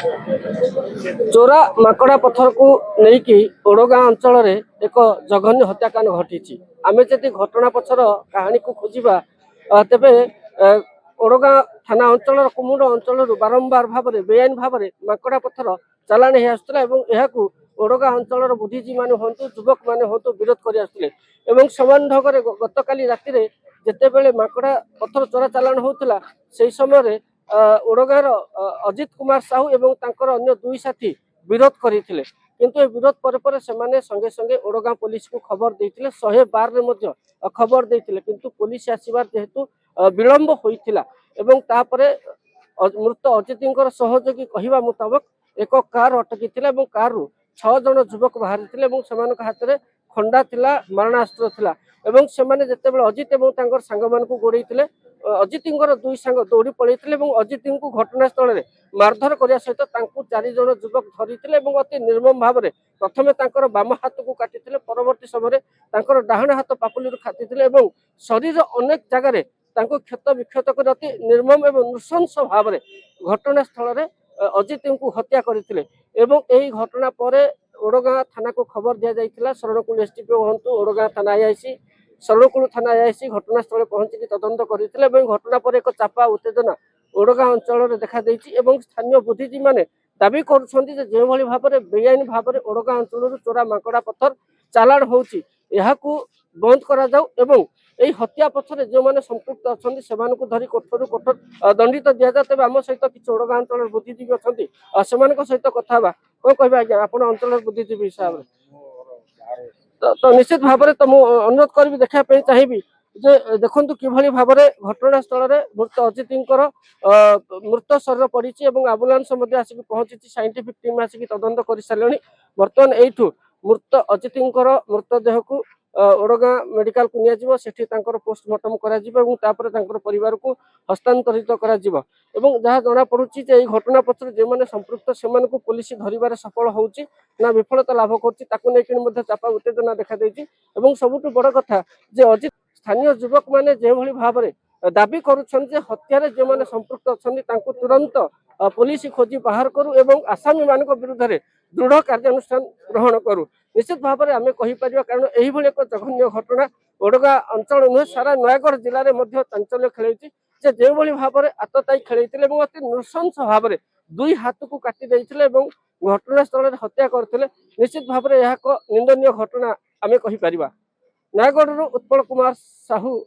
चोरा माकड़ा पत्थर को लेकिन ओडगाँ अंचल में एक जघन्य हत्याकांड घटी। आम जदि घटना पछर कहानी को खोजा तेरे ओडगाँ थाना अंचल कुमुड़ अंचल बारंबार भाव में बेआईन भाव में माकड़ा पत्थर चालाण हो ओडगाँ अंचल बुद्धिजीवी मैंने हूँ युवक मैंने हूँ विरोध कर समान ढंग गत काली राति जिते बड़े माकड़ा पत्थर चोरा चालाण होता से समय ओडगाँर अजित कुमार साहू एवं अन्य दुई साथी विरोध करते किंतु विरोध पर संगे संगे ओडगाँ पुलिस को खबर देते 112 खबर देते किंतु पुलिस आसबार जेहेतु विलंब होता मृत अजित सहयोगी कहवा मुताबक एक कार अटकी कार 6 जन युवक बाहरी हाथ में खंडा थिला मारणास्त्र थिला जिते अजित और सांग मान गोड़े अजित दुई सांग दौड़ी पड़े अजित को घटनास्थल में मारधर करने सहित 4 जन युवक धरी अति निर्मम भाव में प्रथम बाम हाथ को काटी परवर्ती समय डाहाण हाथ पापुली खाती शरीर अनेक जगार क्षत विक्षत कर अति निर्मम एवं नृशंस भाव में घटनास्थल में अजित को हत्या करते घटना पर ओडगाँ थाना को खबर दि जाता शरणकुल एसडीपीओ हूँ ओडगाँ थाना आईआईसी शरणकुल थाना आईआईसी घटनास्थल पहुंची तदंत करते घटना पर एक चापा उत्तेजना ओडगाँ अंचल में देखा स्थानीय बुद्धिजीवी मैंने दाबी कर भाव में बेआईन भाव में ओडगाँ अंचल चोरा माकड़ा पत्थर चालाण होची बंद करा जाऊ एवं यही हत्या पछरे जो मैंने संपुक्त अच्छा से धरी कठोर कठोर दंडित दि जाए तेज आम सहित किसी ओडगाँ अंचल बुद्धिजीवी अच्छा सहित कथा कौन कह आज्ञा आप अंचल बुद्धिजीवी हिसाब से तो निश्चित भाव में तो मुझे अनुरोध करी देखापी चाहिए जे देखु कि भाव में घटनास्थल में मृत अजित मृत शरीर पड़ी आम्बुलांस आसिक पहुंची साइंटिफिक टीम आसिक तदंत कर सारे बर्तमान यू मृत अजित मृतदेह को ओडगाँ मेडिकल को निया पोस्टमार्टम कर परिवार को हस्तांतरित कर जहाँ जना पड़ी घटना पक्ष जो मैंने संपृक्त से पुलिस धरबार सफल होची ना विफलता लाभ कर चापा उत्तेजना देखा सबुठ बड़ कथा जे अजित स्थानीय युवक मैंने जो भाव में दाबी करुँच हत्यार जो मैंने संपृक्त अच्छा तुरंत पुलिस खोजी बाहर करू एवं आसामी मान विरुद्ध में दृढ़ कार्यानुष्ठान ग्रहण करू निश्चित भाव में आम कहीपर कारण यही एक जघन्य घटना ओडगाँ अंचल नुहे सारा नयगढ़ जिले में चांचल्य खेलती जो भाव में आतताई खेलते अति नृशंस भाव में दुई हाथ को काटी घटनास्थल में हत्या करते निश्चित भाव में यह निंदनीय घटना आम कहीपर नयगढ़ उत्पल कुमार साहू।